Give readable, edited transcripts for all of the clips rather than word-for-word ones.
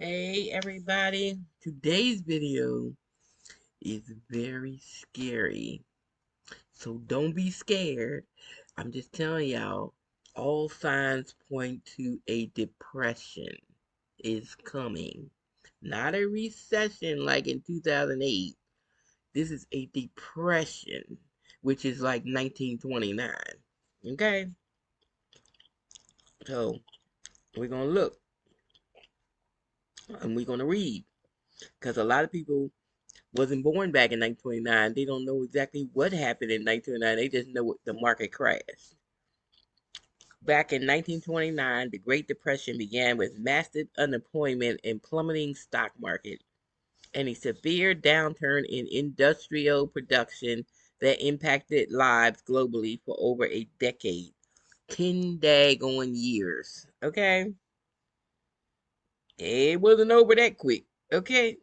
Hey everybody, today's video is very scary, so don't be scared. I'm just telling y'all, all signs point to a depression is coming. Not a recession like in 2008. This is a depression, which is like 1929. Okay? So, we're gonna look and we're gonna read. Because a lot of people wasn't born back in 1929. They don't know exactly what happened in 1929. They just know the market crashed. Back in 1929, the Great Depression began with massive unemployment and plummeting stock market, and a severe downturn in industrial production that impacted lives globally for over a decade. 10 daggone years. Okay? It wasn't over that quick. Okay?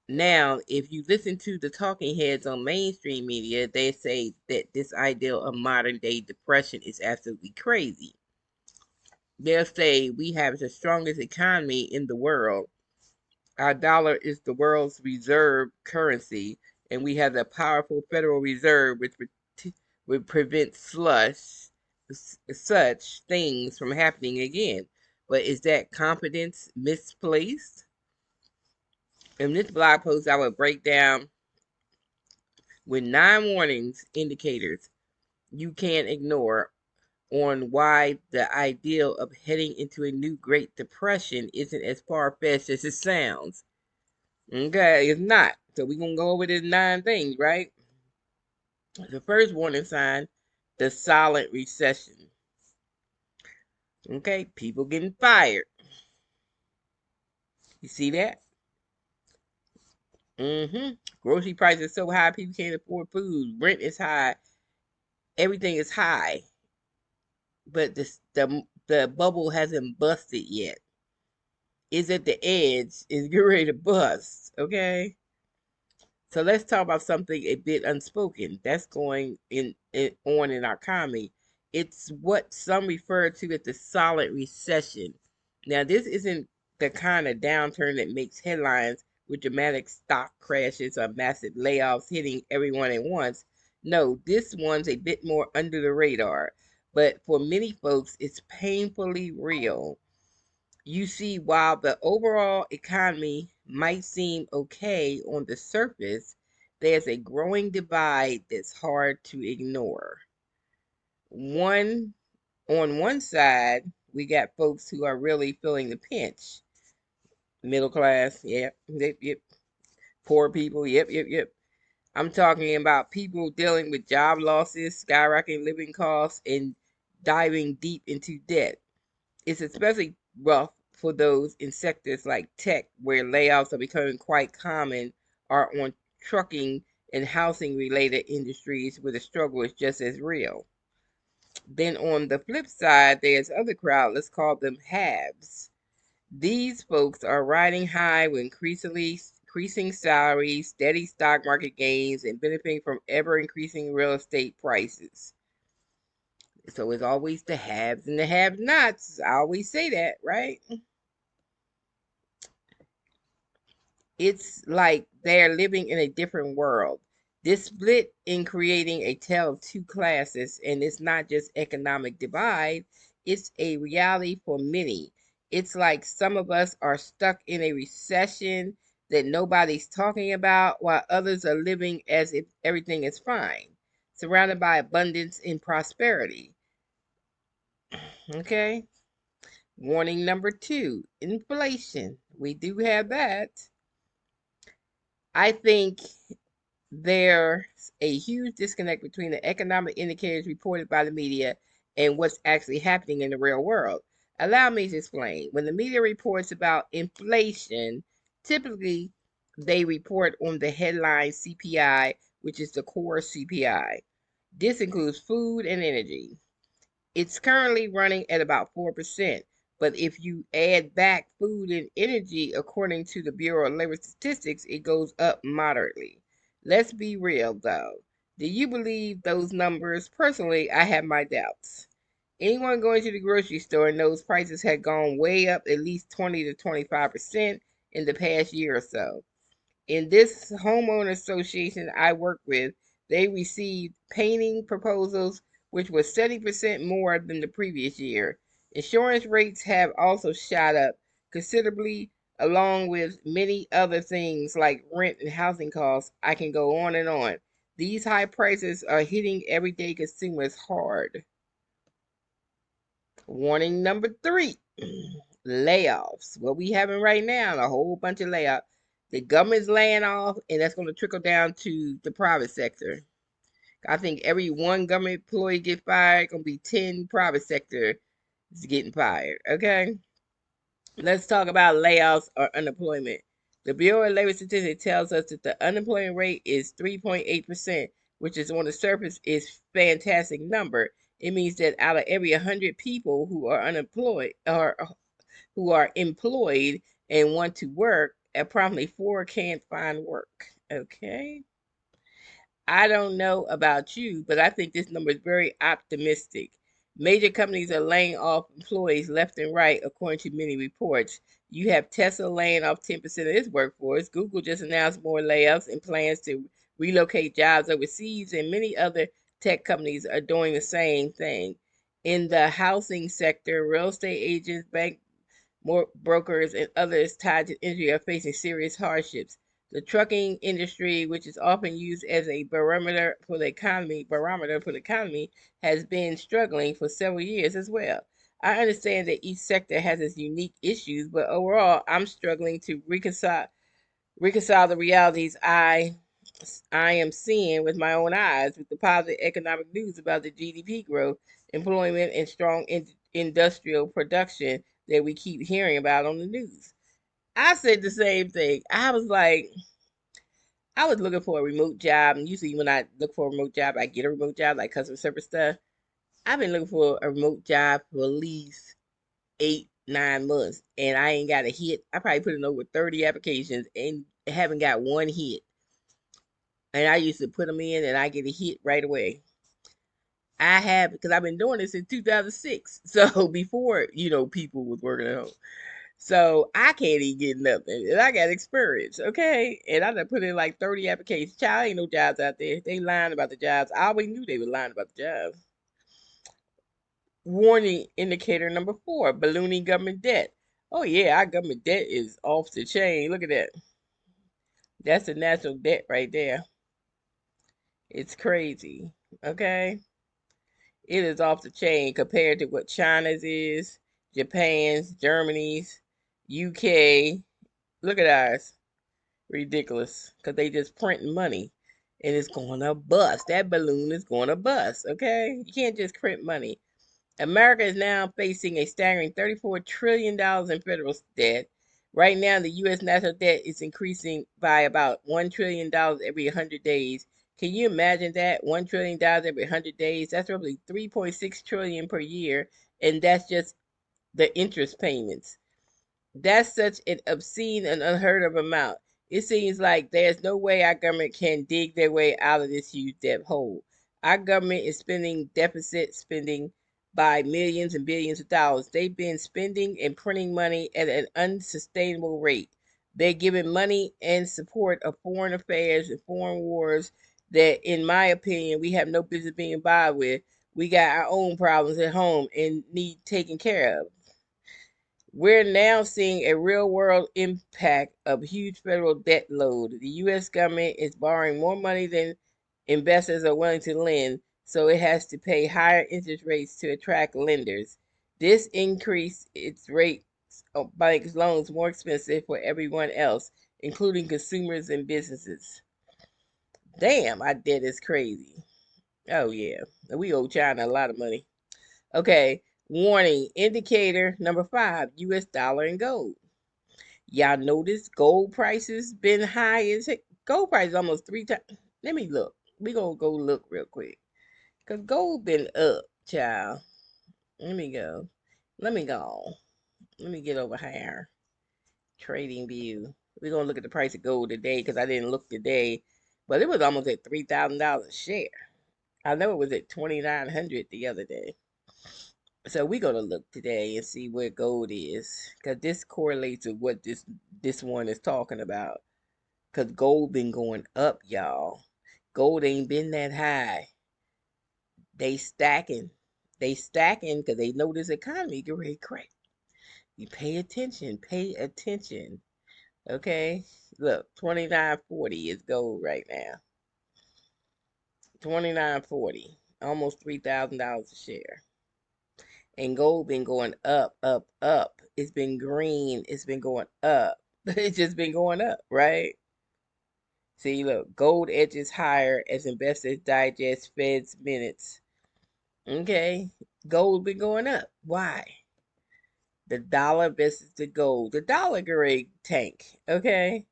Now, if you listen to the talking heads on mainstream media, they say that this ideal of modern day depression is absolutely crazy. They'll say we have the strongest economy in the world. Our dollar is the world's reserve currency, and we have a powerful Federal Reserve which would prevent such things from happening again. But is that confidence misplaced? In this blog post, I will break down with 9 warnings indicators you can't ignore on why the ideal of heading into a new Great Depression isn't as far-fetched as it sounds. Okay, it's not. So we're going to go over these 9 things, right? The first warning sign, the silent recession. Okay, people getting fired. You see that? Grocery prices so high, people can't afford food. Rent is high. Everything is high. But the bubble hasn't busted yet. Is at the edge, is getting ready to bust. Okay, so let's talk about something a bit unspoken that's going on in our economy. It's what some refer to as the silent recession. Now, this isn't the kind of downturn that makes headlines with dramatic stock crashes or massive layoffs hitting everyone at once. No, this one's a bit more under the radar, but for many folks, it's painfully real. You see, while the overall economy might seem okay on the surface, there's a growing divide that's hard to ignore. One on one side, we got folks who are really feeling the pinch. Middle class, yep. Poor people, yep. I'm talking about people dealing with job losses, skyrocketing living costs, and diving deep into debt. It's especially rough for those in sectors like tech, where layoffs are becoming quite common, or on trucking and housing related industries where the struggle is just as real. Then on the flip side, there's other crowd, let's call them haves. These folks are riding high with increasing salaries, steady stock market gains, and benefiting from ever increasing real estate prices. So it's always the haves and the have nots. I always say that, right? It's like they're living in a different world. This split in creating a tale of two classes, and it's not just economic divide, it's a reality for many. It's like some of us are stuck in a recession that nobody's talking about, while others are living as if everything is fine, surrounded by abundance and prosperity. Okay? Warning number 2, inflation. We do have that. I think there's a huge disconnect between the economic indicators reported by the media and what's actually happening in the real world. Allow me to explain. When the media reports about inflation, typically they report on the headline CPI, which is the core CPI. This includes food and energy. It's currently running at about 4%. But if you add back food and energy, according to the Bureau of Labor Statistics, it goes up moderately. Let's be real though. Do you believe those numbers? Personally, I have my doubts. Anyone going to the grocery store knows prices had gone way up at least 20 to 25% in the past year or so. In this homeowner association I work with, they received painting proposals which was 70% more than the previous year. Insurance rates have also shot up considerably, along with many other things like rent and housing costs. I can go on and on. These high prices are hitting everyday consumers hard. Warning number 3. Layoffs. What we having right now, a whole bunch of layoffs. The government's laying off, and that's going to trickle down to the private sector. I think every one government employee get fired, going to be 10 private sector is getting fired. Okay, let's talk about layoffs or unemployment. The Bureau of Labor Statistics tells us that the unemployment rate is 3.8%, which is on the surface is fantastic number. It means that out of every 100 people who are unemployed or who are employed and want to work, approximately 4 can't find work. Okay. I don't know about you, but I think this number is very optimistic. Major companies are laying off employees left and right, according to many reports. You have Tesla laying off 10% of its workforce. Google just announced more layoffs and plans to relocate jobs overseas, and many other tech companies are doing the same thing. In the housing sector, real estate agents, bank more brokers, and others tied to the industry are facing serious hardships. The trucking industry, which is often used as a barometer for the economy, has been struggling for several years as well. I understand that each sector has its unique issues, but overall, I'm struggling to reconcile the realities I am seeing with my own eyes with the positive economic news about the GDP growth, employment, and strong industrial production that we keep hearing about on the news. I said the same thing. I was looking for a remote job, and usually when I look for a remote job, I get a remote job like customer service stuff. I've been looking for a remote job for at least 8, 9 months, and I ain't got a hit. I probably put in over 30 applications and haven't got one hit. And I used to put them in, and I get a hit right away. I have because I've been doing this since 2006. So before people was working at home. So I can't even get nothing. And I got experience, okay? And I done put in like 30 applications. Child, ain't no jobs out there. They lying about the jobs. I always knew they were lying about the jobs. Warning indicator number 4, ballooning government debt. Oh yeah, our government debt is off the chain. Look at that. That's the national debt right there. It's crazy. Okay? It is off the chain compared to what China's is, Japan's, Germany's, UK. Look at ours. Ridiculous. Because they just printing money. And it's going to bust. That balloon is going to bust. Okay? You can't just print money. America is now facing a staggering $34 trillion in federal debt. Right now, the U.S. national debt is increasing by about $1 trillion every 100 days. Can you imagine that? $1 trillion every 100 days? That's roughly 3.6 trillion per year. And that's just the interest payments. That's such an obscene and unheard of amount. It seems like there's no way our government can dig their way out of this huge debt hole. Our government is spending deficit spending by millions and billions of dollars. They've been spending and printing money at an unsustainable rate. They're giving money and support of foreign affairs and foreign wars that, in my opinion, we have no business being involved with. We got our own problems at home and need taken care of. We're now seeing a real world impact of huge federal debt load. The U.S. government is borrowing more money than investors are willing to lend, so it has to pay higher interest rates to attract lenders. This increase its rates makes loans more expensive for everyone else, including consumers and businesses. Damn, our debt is crazy. Oh yeah, we owe China a lot of money. Okay, warning indicator number 5, US dollar and gold. Y'all notice gold prices been high as heck. Gold price almost 3 times. Let me look. We gonna go look real quick. Cause gold been up, child. Let me go. Let me go. Let me get over here. Trading view. We gonna look at the price of gold today because I didn't look today. But it was almost at $3,000 a share. I know it was at 2,900 the other day. So we're gonna look today and see where gold is, because this correlates with what this one is talking about. Because gold been going up, y'all. Gold ain't been that high. They stacking. They stacking because they know this economy get ready to crack. You pay attention. Pay attention. Okay? Look, 29.40 is gold right now. 29.40. Almost $3,000 a share. And gold been going up, up, up. It's been green. It's been going up. It's just been going up, right? See, look, gold edges higher as investors digest Fed's minutes. Okay, gold been going up. Why? The dollar versus the gold. The dollar grade tank. Okay,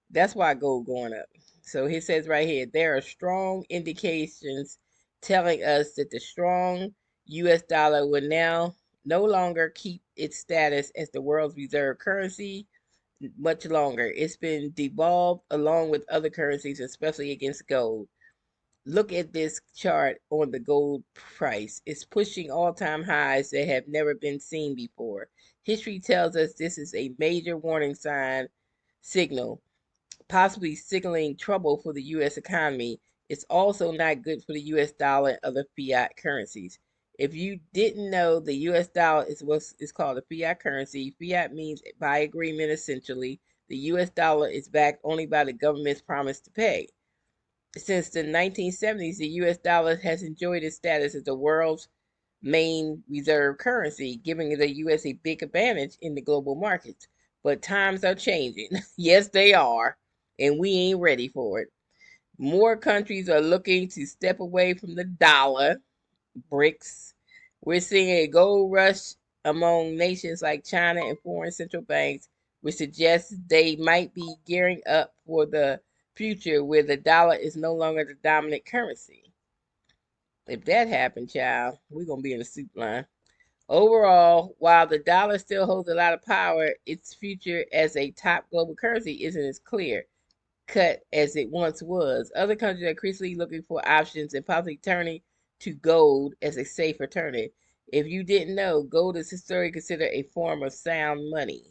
that's why gold going up. So he says right here, there are strong indications telling us that the strong U.S. dollar will now no longer keep its status as the world's reserve currency much longer. It's been devolved along with other currencies, especially against gold. Look at this chart on the gold price. It's pushing all-time highs that have never been seen before. History tells us this is a major warning signal, possibly signaling trouble for the U.S. economy. It's also not good for the U.S. dollar and other fiat currencies. If you didn't know, the U.S. dollar is what is called a fiat currency. Fiat means by agreement, essentially. The U.S. dollar is backed only by the government's promise to pay. Since the 1970s, the U.S. dollar has enjoyed its status as the world's main reserve currency, giving the U.S. a big advantage in the global markets. But times are changing. Yes, they are. And we ain't ready for it. More countries are looking to step away from the dollar, BRICS. We're seeing a gold rush among nations like China and foreign central banks, which suggests they might be gearing up for the future where the dollar is no longer the dominant currency. If that happened, child, we're going to be in the soup line. Overall, while the dollar still holds a lot of power, its future as a top global currency isn't as clear cut as it once was. Other countries are increasingly looking for options and possibly turning to gold as a safe alternative. If you didn't know, gold is historically considered a form of sound money.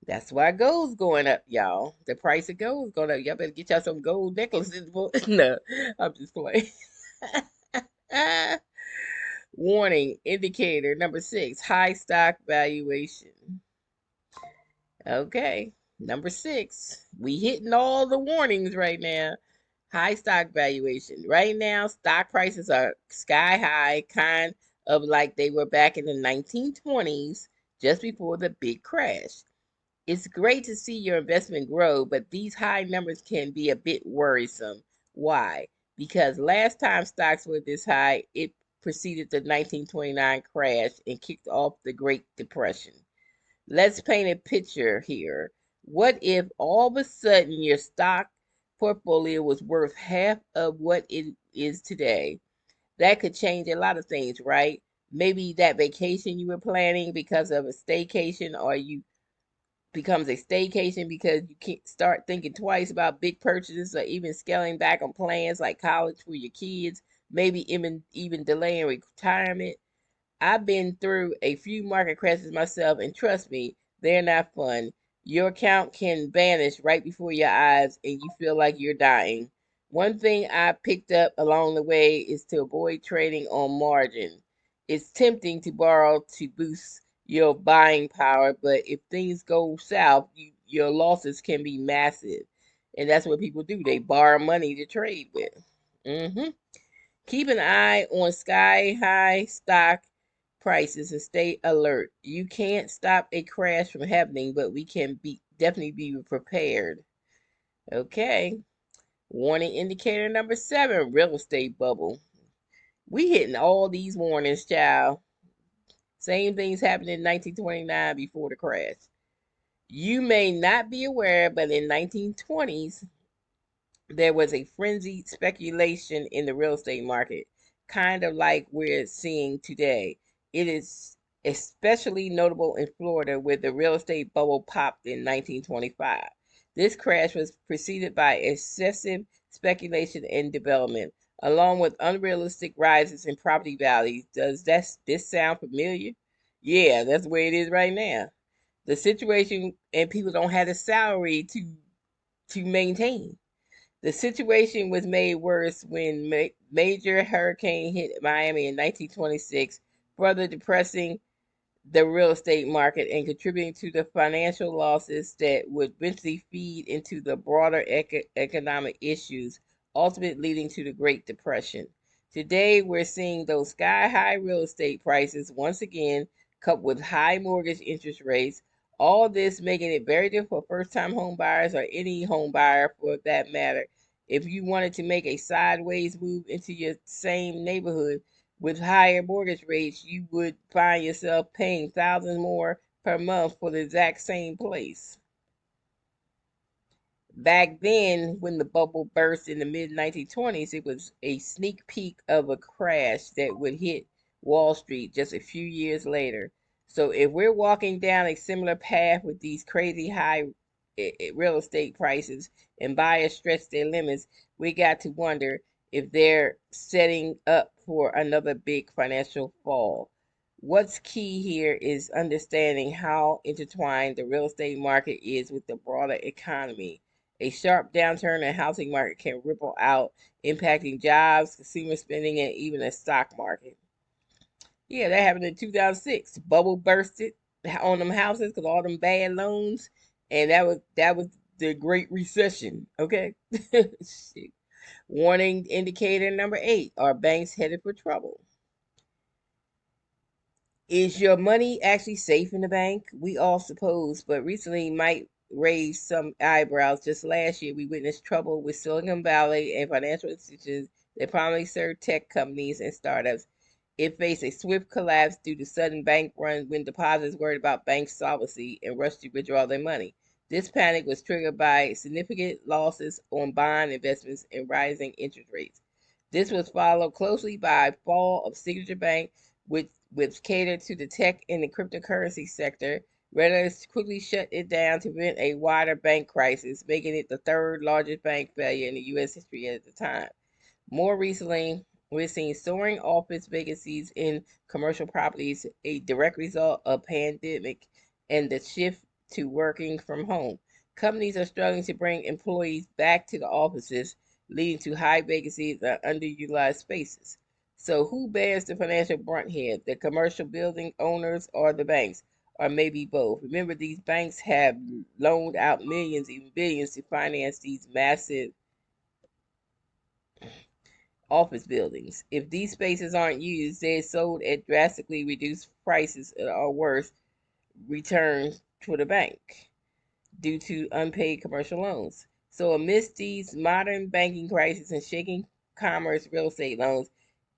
That's why gold's going up, y'all. The price of gold's going up. Y'all better get y'all some gold necklaces. No, I'm just playing. Warning indicator number 6, high stock valuation. Okay, number 6. We hitting all the warnings right now. High stock valuation. Right now, stock prices are sky high, kind of like they were back in the 1920s, just before the big crash. It's great to see your investment grow, but these high numbers can be a bit worrisome. Why? Because last time stocks were this high, it preceded the 1929 crash and kicked off the Great Depression. Let's paint a picture here. What if all of a sudden your stock portfolio was worth half of what it is today? That could change a lot of things, right? Maybe that vacation you were planning because of a staycation, or you becomes a staycation because you can't start thinking twice about big purchases, or even scaling back on plans like college for your kids, maybe even delaying retirement. I've been through a few market crashes myself, and trust me, they're not fun. Your account can vanish right before your eyes, and you feel like you're dying. One thing I picked up along the way is to avoid trading on margin. It's tempting to borrow to boost your buying power, but if things go south, your losses can be massive. And that's what people do. They borrow money to trade with. hmm Keep an eye on sky high stock prices and stay alert. You can't stop a crash from happening, but we can definitely be prepared. Okay. Warning indicator number 7, real estate bubble. We hitting all these warnings, child. Same things happened in 1929 before the crash. You may not be aware, but in 1920s, there was a frenzied speculation in the real estate market, kind of like we're seeing today. It is especially notable in Florida, where the real estate bubble popped in 1925. This crash was preceded by excessive speculation and development. along with unrealistic rises in property values. Does this sound familiar? Yeah, that's the way it is right now. The situation, and people don't have the salary to maintain. The situation was made worse when major hurricane hit Miami in 1926, further depressing the real estate market and contributing to the financial losses that would eventually feed into the broader economic issues, ultimately leading to the Great Depression. Today, we're seeing those sky high real estate prices once again, coupled with high mortgage interest rates. All this making it very difficult for first time home buyers or any home buyer for that matter. If you wanted to make a sideways move into your same neighborhood, with higher mortgage rates, you would find yourself paying thousands more per month for the exact same place. Back then, when the bubble burst in the mid 1920s, it was a sneak peek of a crash that would hit Wall Street just a few years later. So, if we're walking down a similar path with these crazy high real estate prices and buyers stretch their limits, we got to wonder if they're setting up for another big financial fall. What's key here is understanding how intertwined the real estate market is with the broader economy. A sharp downturn in the housing market can ripple out, impacting jobs, consumer spending, and even the stock market. Yeah, that happened in 2006. Bubble bursted on them houses because all them bad loans, and that was the Great Recession. Okay, warning indicator number 8: are banks headed for trouble? Is your money actually safe in the bank? We all suppose, but recently might raise some eyebrows. Just last year, we witnessed trouble with Silicon Valley and financial institutions that primarily serve tech companies and startups. It faced a swift collapse due to sudden bank runs when depositors worried about bank solvency and rushed to withdraw their money. This panic was triggered by significant losses on bond investments and rising interest rates. This was followed closely by fall of Signature Bank, which catered to the tech and the cryptocurrency sector. Regulators quickly shut it down to prevent a wider bank crisis, making it the third largest bank failure in the U.S. history at the time. More recently, we're seeing soaring office vacancies in commercial properties, a direct result of pandemic and the shift to working from home. Companies are struggling to bring employees back to the offices, leading to high vacancies and underutilized spaces. So, who bears the financial brunt here? The commercial building owners or the banks? Or maybe both? Remember, these banks have loaned out millions, even billions, to finance these massive office buildings. If these spaces aren't used, they're sold at drastically reduced prices or worse, returns to the bank due to unpaid commercial loans. So, amidst these modern banking crises and shaking commerce real estate loans,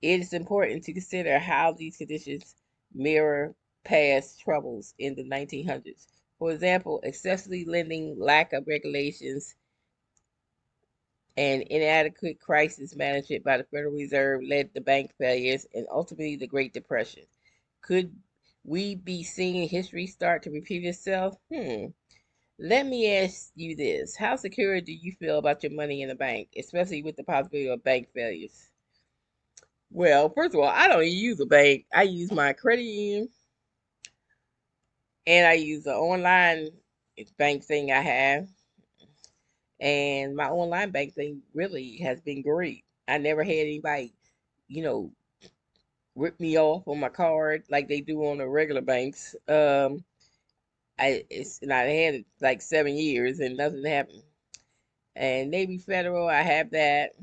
it is important to consider how these conditions mirror past troubles in the 1900s. For example, excessively lending, lack of regulations, and inadequate crisis management by the Federal Reserve led to bank failures and ultimately the Great Depression. Could we be seeing history start to repeat itself? Let me ask you this. How secure do you feel about your money in the bank, especially with the possibility of bank failures? Well, first of all, I don't use a bank. I use my credit union and I use the online bank thing I have. And my online bank thing really has been great. I never had anybody, you know, rip me off on my card like they do on the regular banks. And I had it like 7 years and nothing happened. And Navy Federal, I have that,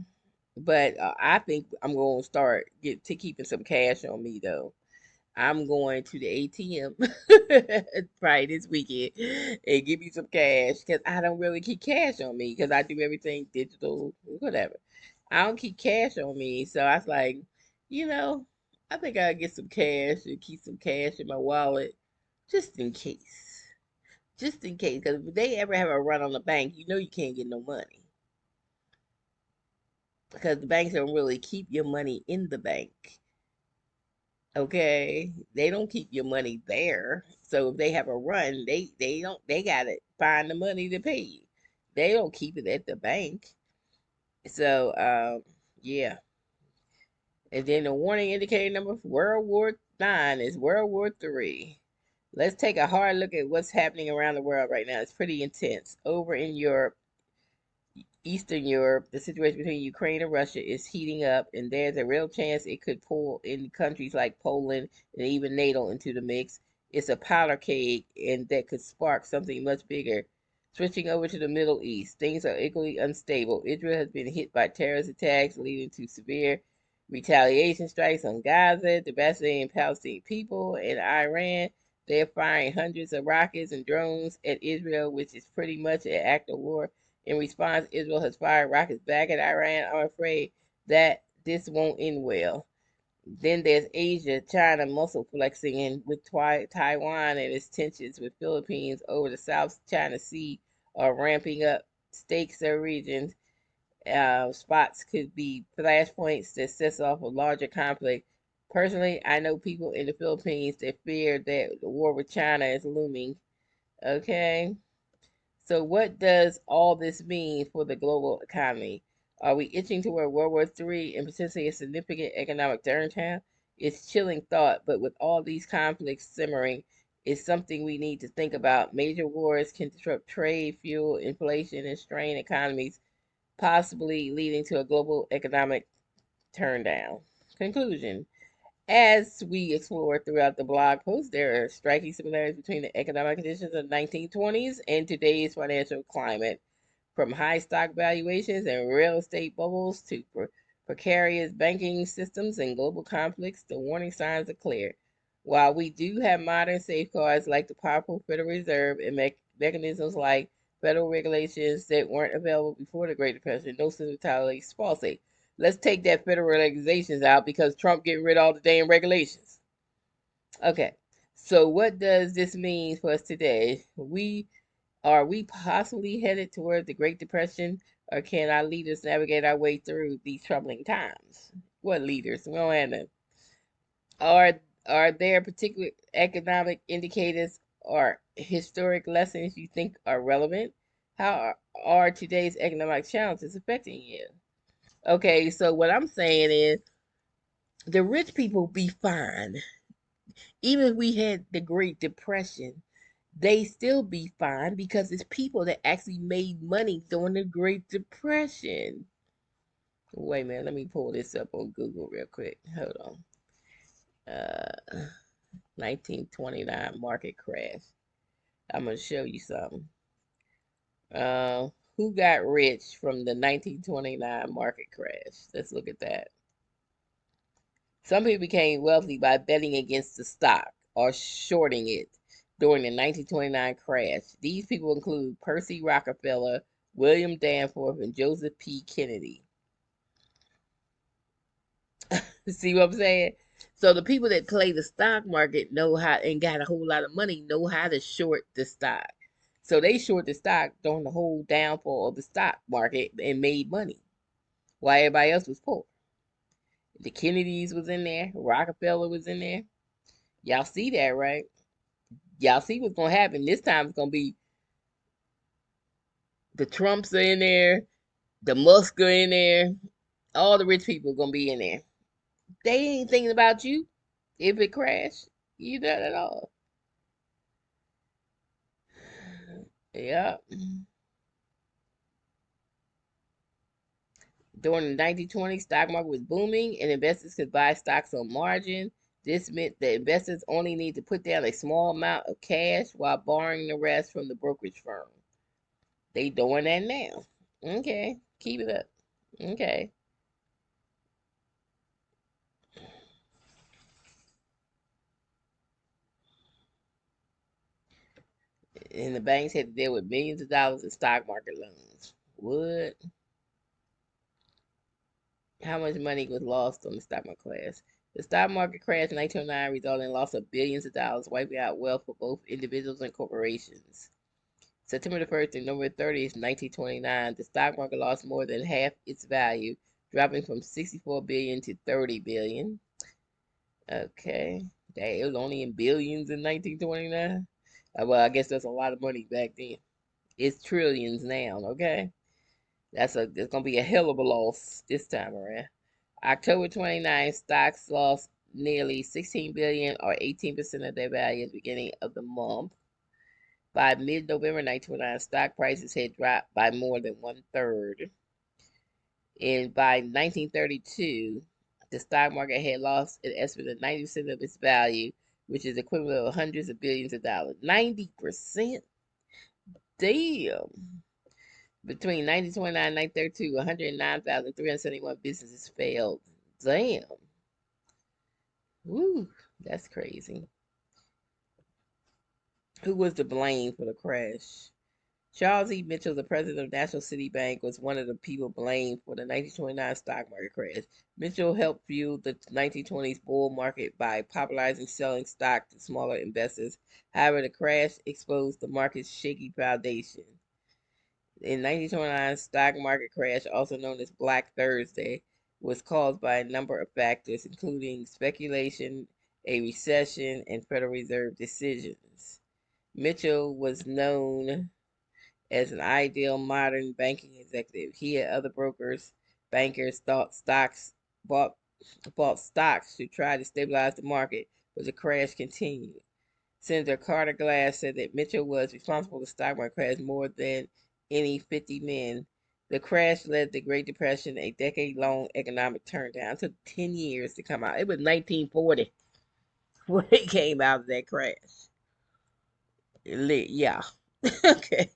but I think I'm going to start get to keeping some cash on me though. I'm going to the ATM probably this weekend and give me some cash because I don't really keep cash on me because I do everything digital, whatever. I don't keep cash on me, so I was like, you know, I think I'll get some cash and keep some cash in my wallet just in case. Just in case, because if they ever have a run on the bank, you know you can't get no money because the banks don't really keep your money in the bank. Okay, they don't keep your money there. So if they have a run, they gotta find the money to pay you. They don't keep it at the bank. So yeah. And then the warning indicator number for World War IX is World War III. Let's take a hard look at what's happening around the world right now. It's pretty intense. Over in Europe, Eastern Europe, the situation between Ukraine and Russia is heating up, and there's a real chance it could pull in countries like Poland and even NATO into the mix. It's a powder keg, and that could spark something much bigger. Switching over to the Middle East, things are equally unstable. Israel has been hit by terrorist attacks, leading to severe retaliation strikes on Gaza, devastating Palestinian people, and Iran. They're firing hundreds of rockets and drones at Israel, which is pretty much an act of war. In response, Israel has fired rockets back at Iran. I'm afraid that this won't end well. Then there's Asia, China muscle flexing, and with Taiwan and its tensions with Philippines over the South China Sea are ramping up. Stakes of regions spots could be flashpoints that sets off a larger conflict. Personally, I know people in the Philippines that fear that the war with China is looming. Okay. So, what does all this mean for the global economy? Are we itching toward World War III and potentially a significant economic downturn? It's chilling thought, but with all these conflicts simmering, it's something we need to think about. Major wars can disrupt trade, fuel, inflation, and strain economies, possibly leading to a global economic turndown. Conclusion: as we explore throughout the blog post, there are striking similarities between the economic conditions of the 1920s and today's financial climate. From high stock valuations and real estate bubbles to precarious banking systems and global conflicts, the warning signs are clear. While we do have modern safeguards like the powerful Federal Reserve and mechanisms like federal regulations that weren't available before the Great Depression, no sense of retaliation is false. Let's take that federal regulations out because Trump getting rid of all the damn regulations. Okay. So what does this mean for us today? Are we possibly headed toward the Great Depression, or can our leaders navigate our way through these troubling times? What leaders? We don't have none. Are there particular economic indicators or historic lessons you think are relevant? How are today's economic challenges affecting you? Okay, so what I'm saying is the rich people be fine. Even if we had the Great Depression, they still be fine because it's people that actually made money during the Great Depression. Wait a minute, let me pull this up on Google real quick. Hold on. 1929 market crash. I'm gonna show you something. Who got rich from the 1929 market crash? Let's look at that. Some people became wealthy by betting against the stock or shorting it during the 1929 crash. These people include Percy Rockefeller, William Danforth, and Joseph P. Kennedy. See what I'm saying? So the people that play the stock market know how and got a whole lot of money know how to short the stock. So they short the stock during the whole downfall of the stock market and made money while everybody else was poor. The Kennedys was in there, Rockefeller was in there. Y'all see that, right? Y'all see what's gonna happen. This time it's gonna be the Trumps are in there, the Musk are in there, all the rich people are gonna be in there. They ain't thinking about you if it crash. You not at all. Yeah. During the 1920s, stock market was booming and investors could buy stocks on margin. This meant that investors only need to put down a small amount of cash while borrowing the rest from the brokerage firm. They doing that now. Okay, keep it up. Okay. And the banks had to deal with millions of dollars in stock market loans. What? How much money was lost on the stock market crash? The stock market crash in 1909 resulted in loss of billions of dollars, wiping out wealth for both individuals and corporations. September the 1st to November 30th, 1929, the stock market lost more than half its value, dropping from 64 billion to 30 billion. Okay. It was only in billions in 1929. Well, I guess that's a lot of money back then. It's trillions now, okay? There's gonna be a hell of a loss this time around. October 29, stocks lost nearly 16 billion or 18% of their value at the beginning of the month. By mid-November 1929, stock prices had dropped by more than one third. And by 1932, the stock market had lost an estimate of 90% of its value, which is equivalent of hundreds of billions of dollars. 90%? Damn. Between 1929 and 1932, 109,371 businesses failed. Damn. Woo, that's crazy. Who was to blame for the crash? Charles E. Mitchell, the president of National City Bank, was one of the people blamed for the 1929 stock market crash. Mitchell helped fuel the 1920s bull market by popularizing selling stock to smaller investors. However, the crash exposed the market's shaky foundation. In 1929, stock market crash, also known as Black Thursday, was caused by a number of factors, including speculation, a recession, and Federal Reserve decisions. Mitchell was known as an ideal modern banking executive. He and other bankers thought stocks bought bought stocks to try to stabilize the market, but the crash continued. Senator Carter Glass said that Mitchell was responsible for the stock market crash more than any 50 men. The crash led to the Great Depression, a decade-long economic turndown. It took 10 years to come out. It was 1940 when it came out of that crash. Yeah. Okay.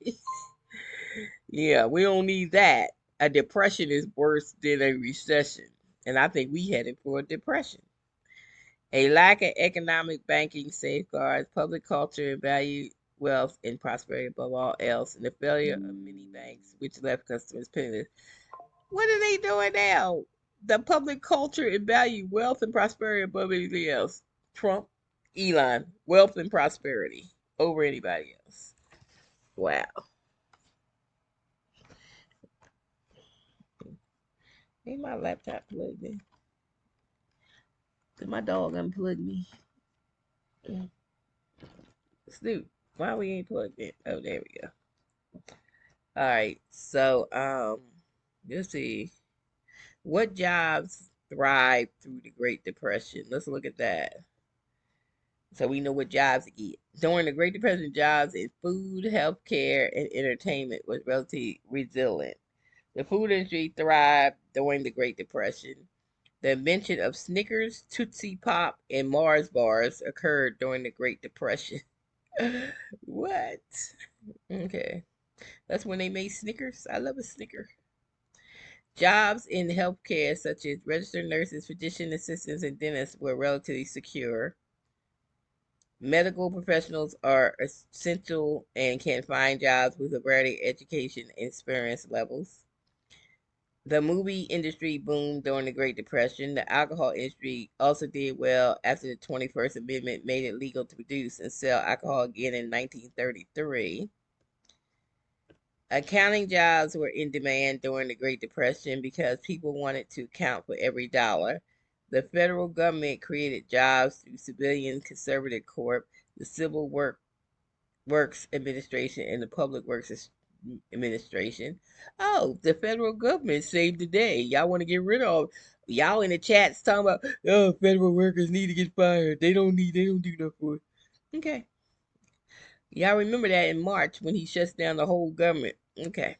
Yeah, we don't need that. A depression is worse than a recession. And I think we headed for a depression. A lack of economic banking safeguards public culture and value wealth and prosperity above all else, and the failure of many banks, which left customers penniless. What are they doing now? The public culture and value wealth and prosperity above anything else. Trump, Elon, wealth and prosperity over anybody else. Wow. Ain't my laptop plugged in? Did my dog unplug me? Snoop, why we ain't plugged in? Oh, there we go. All right. So, let's see. What jobs thrived through the Great Depression? Let's look at that. So we know what jobs to get. During the Great Depression, jobs in food, healthcare, and entertainment was relatively resilient. The food industry thrived during the Great Depression. The invention of Snickers, Tootsie Pop, and Mars bars occurred during the Great Depression. What? Okay. That's when they made Snickers. I love a Snicker. Jobs in healthcare, such as registered nurses, physician assistants, and dentists, were relatively secure. Medical professionals are essential and can find jobs with a variety of education and experience levels. The movie industry boomed during the Great Depression. The alcohol industry also did well after the 21st Amendment made it legal to produce and sell alcohol again in 1933. Accounting jobs were in demand during the Great Depression because people wanted to account for every dollar. The federal government created jobs through Civilian Conservative Corp, the Civil Works Administration, and the Public Works Administration. Oh, the federal government saved the day. Y'all want to get rid of y'all in the chats talking about oh federal workers need to get fired. They don't do nothing for it. Okay. Y'all remember that in March when he shuts down the whole government. Okay.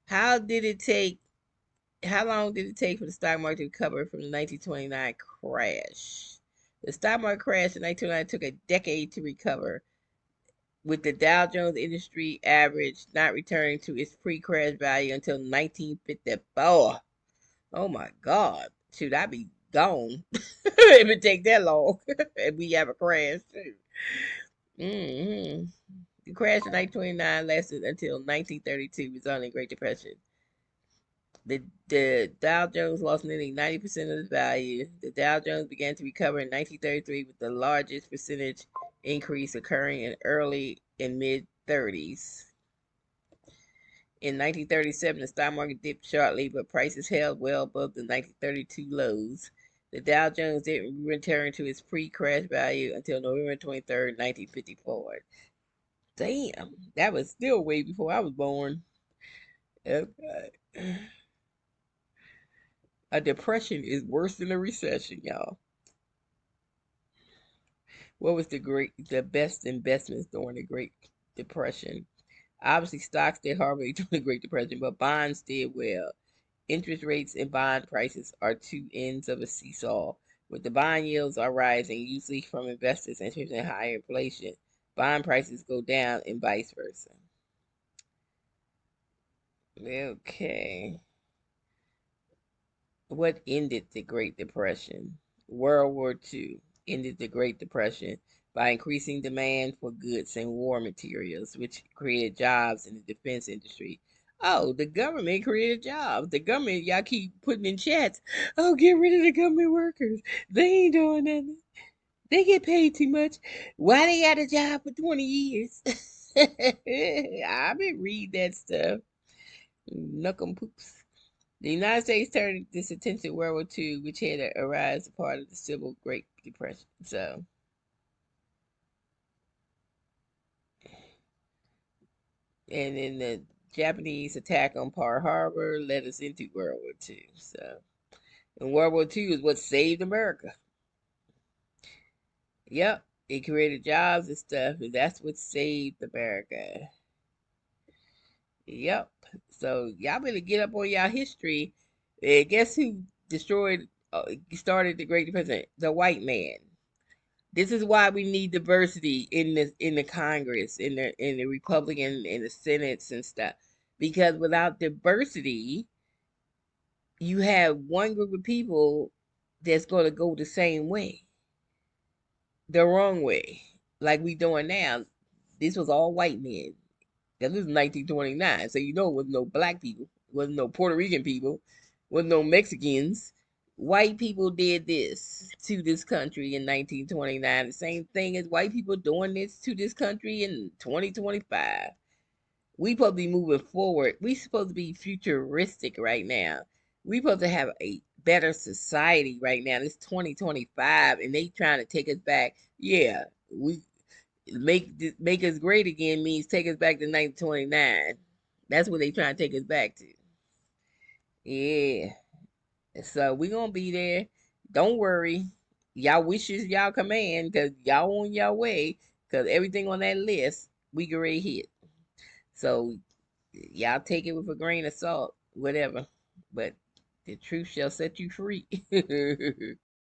How did it take how long did it take for the stock market to recover from the 1929 crash? The stock market crash in 1929 took a decade to recover, with the Dow Jones Industry Average not returning to its pre-crash value until 1954. Oh my God. Should I be gone if it take that long and we have a crash too? Mm-hmm. The crash in 1929 lasted until 1932, resulting in Great Depression. The Dow Jones lost nearly 90% of its value. The Dow Jones began to recover in 1933 with the largest percentage increase occurring in early and mid 30s. In 1937, the stock market dipped sharply, but prices held well above the 1932 lows. The Dow Jones didn't return to its pre-crash value until November 23rd, 1954. Damn, that was still way before I was born. Okay. A depression is worse than a recession, y'all. What was the best investments during the Great Depression? Obviously, stocks did horribly during the Great Depression, but bonds did well. Interest rates and bond prices are two ends of a seesaw. With the bond yields are rising, usually from investors interested in higher inflation, bond prices go down and vice versa. Okay. What ended the Great Depression? World War II ended the Great Depression by increasing demand for goods and war materials, which created jobs in the defense industry. Oh, the government created jobs. The government, y'all keep putting in chats, oh, get rid of the government workers. They ain't doing nothing. They get paid too much. Why they got a job for 20 years? I've been reading that stuff. Knuckle poops. The United States turned its attention to World War II, which had arisen as a part of the Civil Great Depression. So, and then the Japanese attack on Pearl Harbor led us into World War II. So, and World War II is what saved America. Yep, it created jobs and stuff, and that's what saved America. Yep. So y'all better get up on y'all history. And guess who started the Great Depression? The white man. This is why we need diversity in the Congress, in the Republican, in the Senates and stuff. Because without diversity, you have one group of people that's going to go the same way, the wrong way, like we doing now. This was all white men. This was 1929, so you know it wasn't no black people, wasn't no Puerto Rican people, wasn't no Mexicans. White people did this to this country in 1929. The same thing as white people doing this to this country in 2025. We supposed to be moving forward. We supposed to be futuristic right now. We supposed to have a better society right now. It's 2025, and they trying to take us back. Yeah, we make us great again means take us back to 1929. That's what they trying to take us back to. Yeah. So we gonna be there. Don't worry. Y'all wishes y'all command because y'all on y'all way because everything on that list we can already hit. So y'all take it with a grain of salt, whatever. But the truth shall set you free.